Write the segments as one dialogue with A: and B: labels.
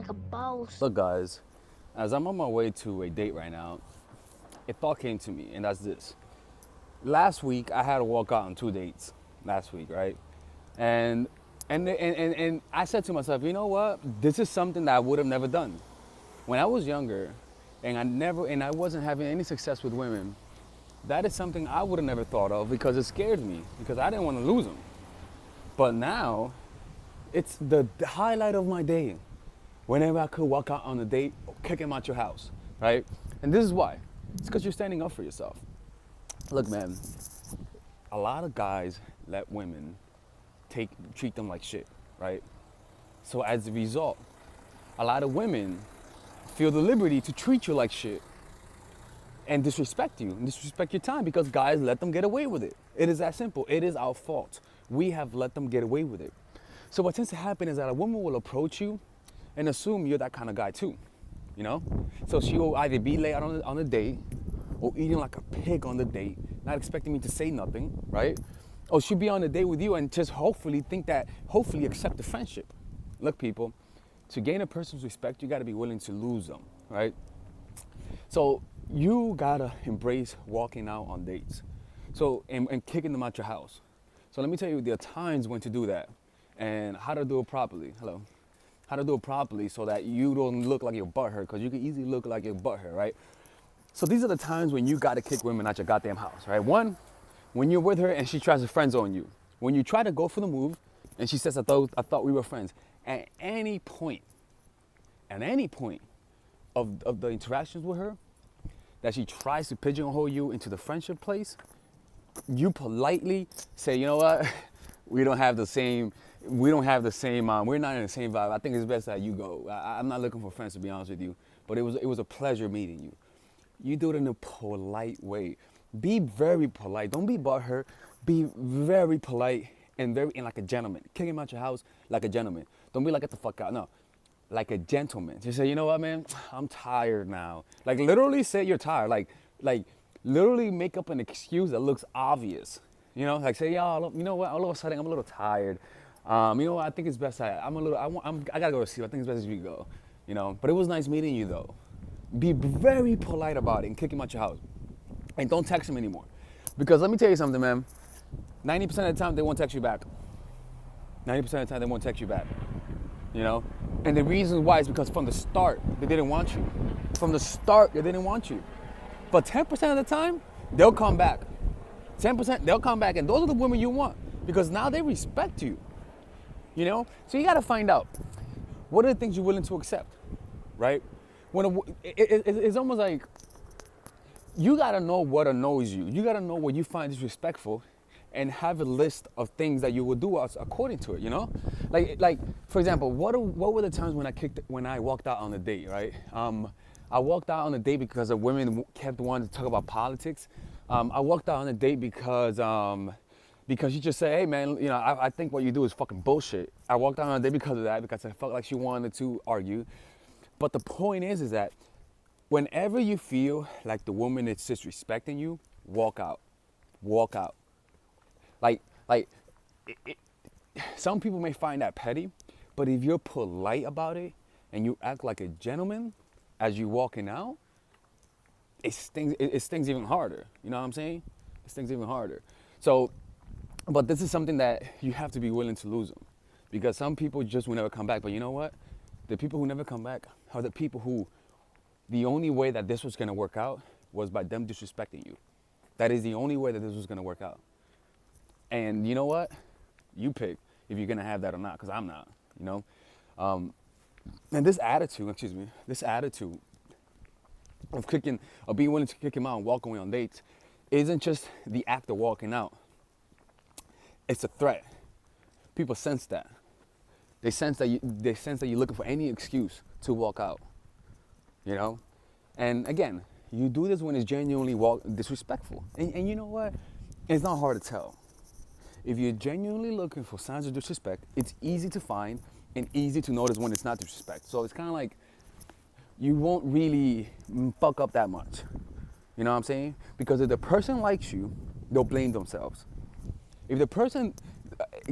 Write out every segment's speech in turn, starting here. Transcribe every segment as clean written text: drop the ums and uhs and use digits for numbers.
A: like a boss.
B: Look, guys, as I'm on my way to a date right now, a thought came to me, and that's this. Last week, I had to walk out on 2 dates. Last week, right? And and I said to myself, you know what? This is something that I would have never done when I was younger, and I wasn't having any success with women. That is something I would have never thought of because it scared me because I didn't want to lose them. But now, it's the highlight of my day. Whenever I could walk out on a date, kick him out your house, right? And this is why. It's because you're standing up for yourself. Look, man, a lot of guys let women treat them like shit, right? So as a result, a lot of women feel the liberty to treat you like shit and disrespect you and disrespect your time because guys let them get away with it. It is that simple. It is our fault. We have let them get away with it. So what tends to happen is that a woman will approach you and assume you're that kind of guy too, you know? So she will either be late on a date or eating like a pig on the date, not expecting me to say nothing, right? Or she'll be on a date with you and just hopefully accept the friendship. Look, people, to gain a person's respect, you gotta be willing to lose them, right? So you gotta embrace walking out on dates. So, and kicking them out your house. So let me tell you, there are times when to do that and how to do it properly. Hello. How to do it properly so that you don't look like your butthurt, because you can easily look like your butthurt, right? So these are the times when you gotta kick women out your goddamn house, right? One, when you're with her and she tries to friend zone you. When you try to go for the move and she says, I thought we were friends. At any point of the interactions with her, that she tries to pigeonhole you into the friendship place, you politely say, you know what, we're not in the same, we're not in the same vibe. I think it's best that you go. I'm not looking for friends, to be honest with you, but it was a pleasure meeting you. You do it in a polite way. Be very polite. Don't be butthurt. Be very polite and like a gentleman. Kick him out your house like a gentleman. Don't be like, get the fuck out. No, like a gentleman. Just say, you know what, man, I'm tired now. Like literally say you're tired. Like literally make up an excuse that looks obvious. You know, like say, yo, you know what, all of a sudden I'm a little tired. You know what, I think it's best I gotta go to sleep. I think it's best if you go. You know, but it was nice meeting you though. Be very polite about it and kick him out your house. And don't text him anymore. Because let me tell you something, man. 90% of the time, they won't text you back. 90% of the time, they won't text you back. You know? And the reason why is because from the start, they didn't want you. From the start, they didn't want you. But 10% of the time, they'll come back. 10%, they'll come back. And those are the women you want. Because now they respect you. You know? So you got to find out, what are the things you're willing to accept? Right? It's almost like, you gotta know what annoys you. You gotta know what you find disrespectful and have a list of things that you will do according to it, you know? Like for example, what were the times when I walked out on a date, right? I walked out on a date because the women kept wanting to talk about politics. I walked out on a date because she just said, hey man, you know, I think what you do is fucking bullshit. I walked out on a date because of that, because I felt like she wanted to argue. But the point is that whenever you feel like the woman is disrespecting you, walk out. Walk out. Some people may find that petty, but if you're polite about it and you act like a gentleman as you're walking out, it stings even harder. You know what I'm saying? It stings even harder. So, but this is something that you have to be willing to lose them, because some people just will never come back. But you know what? The people who never come back are the people who, the only way that this was gonna work out was by them disrespecting you. That is the only way that this was gonna work out. And you know what? You pick if you're gonna have that or not, because I'm not, you know? And this attitude of being willing to kick him out and walk away on dates isn't just the act of walking out. It's a threat. People sense that. They sense that you're looking for any excuse to walk out. You know? And again, you do this when it's genuinely disrespectful. And you know what? It's not hard to tell. If you're genuinely looking for signs of disrespect, it's easy to find and easy to notice when it's not disrespect. So it's kind of like you won't really fuck up that much. You know what I'm saying? Because if the person likes you, they'll blame themselves. If the person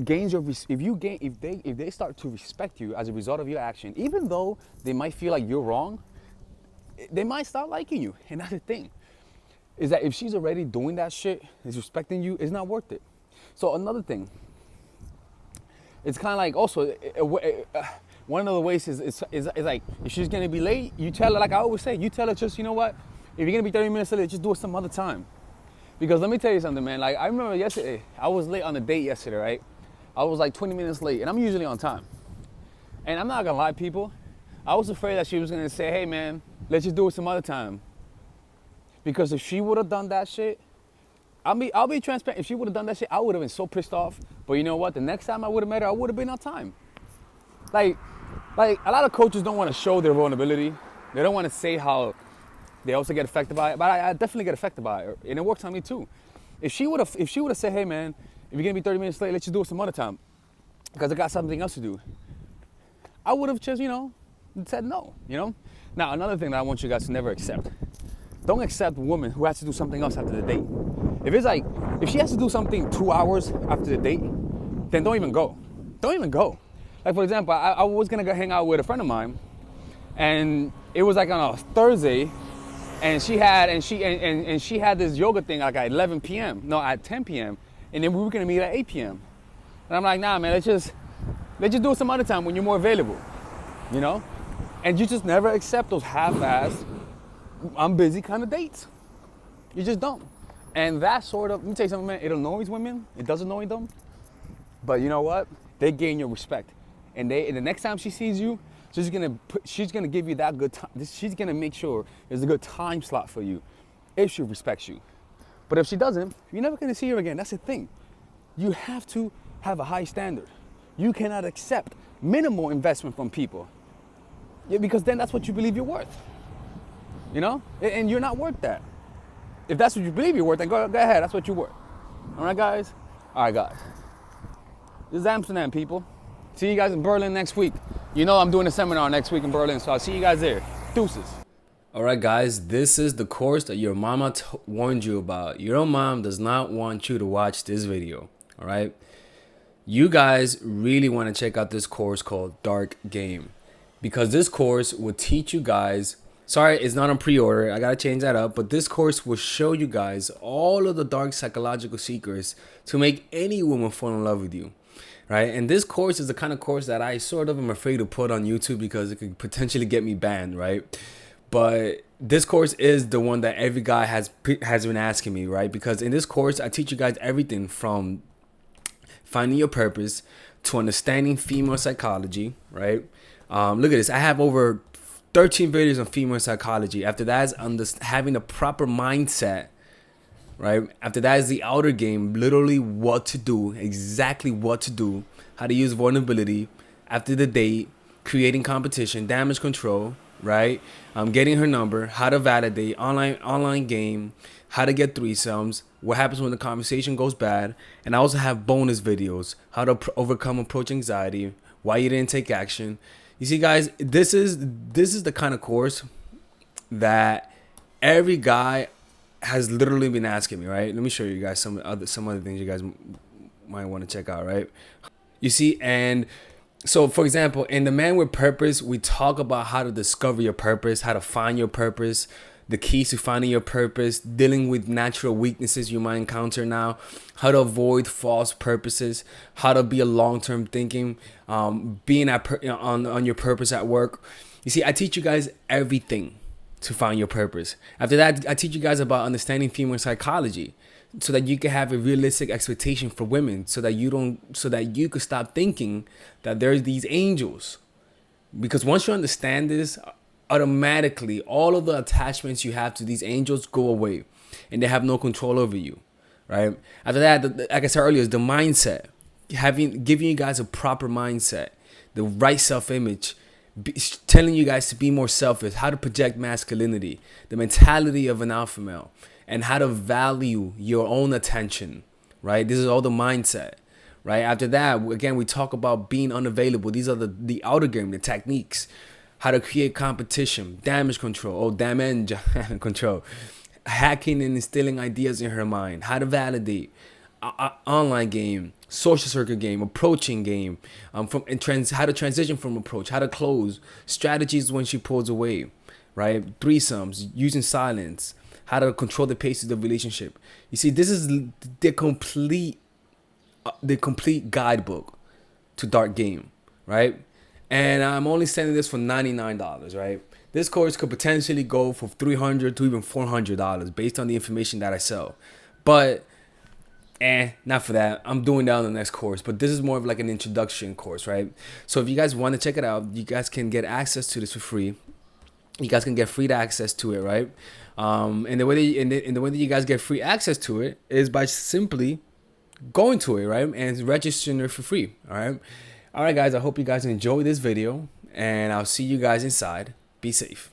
B: gains your if they start to respect you as a result of your action, even though they might feel like you're wrong, they might start liking you. And that's the thing, is that if she's already doing that shit, is respecting you, it's not worth it. So another thing, it's kind of like also one of the ways is like, if she's gonna be late, you tell her, like I always say, you tell her, just, you know what, if you're gonna be 30 minutes late, just do it some other time. Because let me tell you something, man. Like, I remember yesterday, I was late on a date yesterday, right? I was like 20 minutes late, and I'm usually on time. And I'm not gonna lie, people, I was afraid that she was gonna say, hey man, let's just do it some other time. Because if she would have done that shit, I'll be transparent. If she would have done that shit, I would have been so pissed off. But you know what? The next time I would have met her, I would have been on time. Like a lot of coaches don't want to show their vulnerability. They don't want to say how they also get affected by it, but I definitely get affected by it, and it works on me too. If she would have said, hey man, if you're gonna be 30 minutes late, let's just do it some other time, because I got something else to do, I would have just, said no, Now, another thing that I want you guys to never accept: don't accept a woman who has to do something else after the date. If she has to do something 2 hours after the date, then don't even go. Don't even go. Like, for example, I was gonna go hang out with a friend of mine, and it was like on a Thursday. And she had this yoga thing like at 11 p.m. No, at 10 p.m. And then we were gonna meet at 8 p.m. And I'm like, nah, man, let's just do it some other time when you're more available, And you just never accept those half-assed, I'm busy kind of dates. You just don't. And that sort of, let me tell you something, man, it annoys women. It does annoy them. But you know what? They gain your respect. And the next time she sees you, she's gonna give you that good time. She's gonna make sure there's a good time slot for you if she respects you. But if she doesn't, you're never gonna see her again. That's the thing. You have to have a high standard. You cannot accept minimal investment from people. Yeah, because then that's what you believe you're worth. And you're not worth that. If that's what you believe you're worth, then go ahead. That's what you're worth. All right, guys? All right, guys. This is Amsterdam, people. See you guys in Berlin next week. I'm doing a seminar next week in Berlin, so I'll see you guys there. Deuces. All right, guys, this is the course that your mama warned you about. Your mom does not want you to watch this video, all right? You guys really want to check out this course called Dark Game, because this course will teach you guys, sorry, it's not on pre-order, I got to change that up, but this course will show you guys all of the dark psychological secrets to make any woman fall in love with you. Right, and this course is the kind of course that I sort of am afraid to put on YouTube because it could potentially get me banned, right? But this course is the one that every guy has been asking me, right? Because in this course, I teach you guys everything from finding your purpose to understanding female psychology, right? Look at this. I have over 13 videos on female psychology. After that is having a proper mindset. Right? After that is the outer game, literally what to do, exactly what to do, how to use vulnerability. After the date, creating competition, damage control, right? Getting her number, how to validate, online game, how to get threesomes, what happens when the conversation goes bad. And I also have bonus videos, how to overcome approach anxiety, why you didn't take action. You see, guys, this is the kind of course that every guy has literally been asking me, right? Let me show you guys some other things you guys might want to check out, right? You see, and so for example, in the Man with Purpose, we talk about how to discover your purpose, how to find your purpose, the keys to finding your purpose, dealing with natural weaknesses you might encounter now, how to avoid false purposes, how to be a long-term thinking, being on your purpose at work. You see, I teach you guys everything to find your purpose. After that, I teach you guys about understanding female psychology, so that you can have a realistic expectation for women, so that you could stop thinking that there's these angels. Because once you understand this, automatically all of the attachments you have to these angels go away, and they have no control over you, right? After that, like I said earlier, is the mindset. Giving you guys a proper mindset, the right self-image, telling you guys to be more selfish, how to project masculinity, the mentality of an alpha male, and how to value your own attention, right? This is all the mindset, right? After that, again, we talk about being unavailable. These are the outer game, the techniques, how to create competition, damage control, hacking and instilling ideas in her mind, how to validate,
A: online game, social circuit game, approaching game, how to transition from approach, how to close, strategies when she pulls away, right? Threesomes, using silence, how to control the pace of the relationship. You see, this is the complete guidebook to Dark Game, right? And I'm only selling this for $99, right? This course could potentially go for $300 to even $400 based on the information that I sell. But not for that. I'm doing that on the next course, but this is more of like an introduction course, right? So if you guys want to check it out, you guys can get access to this for free. You guys can get free access to it, right? And the way that you guys get free access to it is by simply going to it, right, and registering it for free. All right, guys. I hope you guys enjoy this video, and I'll see you guys inside. Be safe.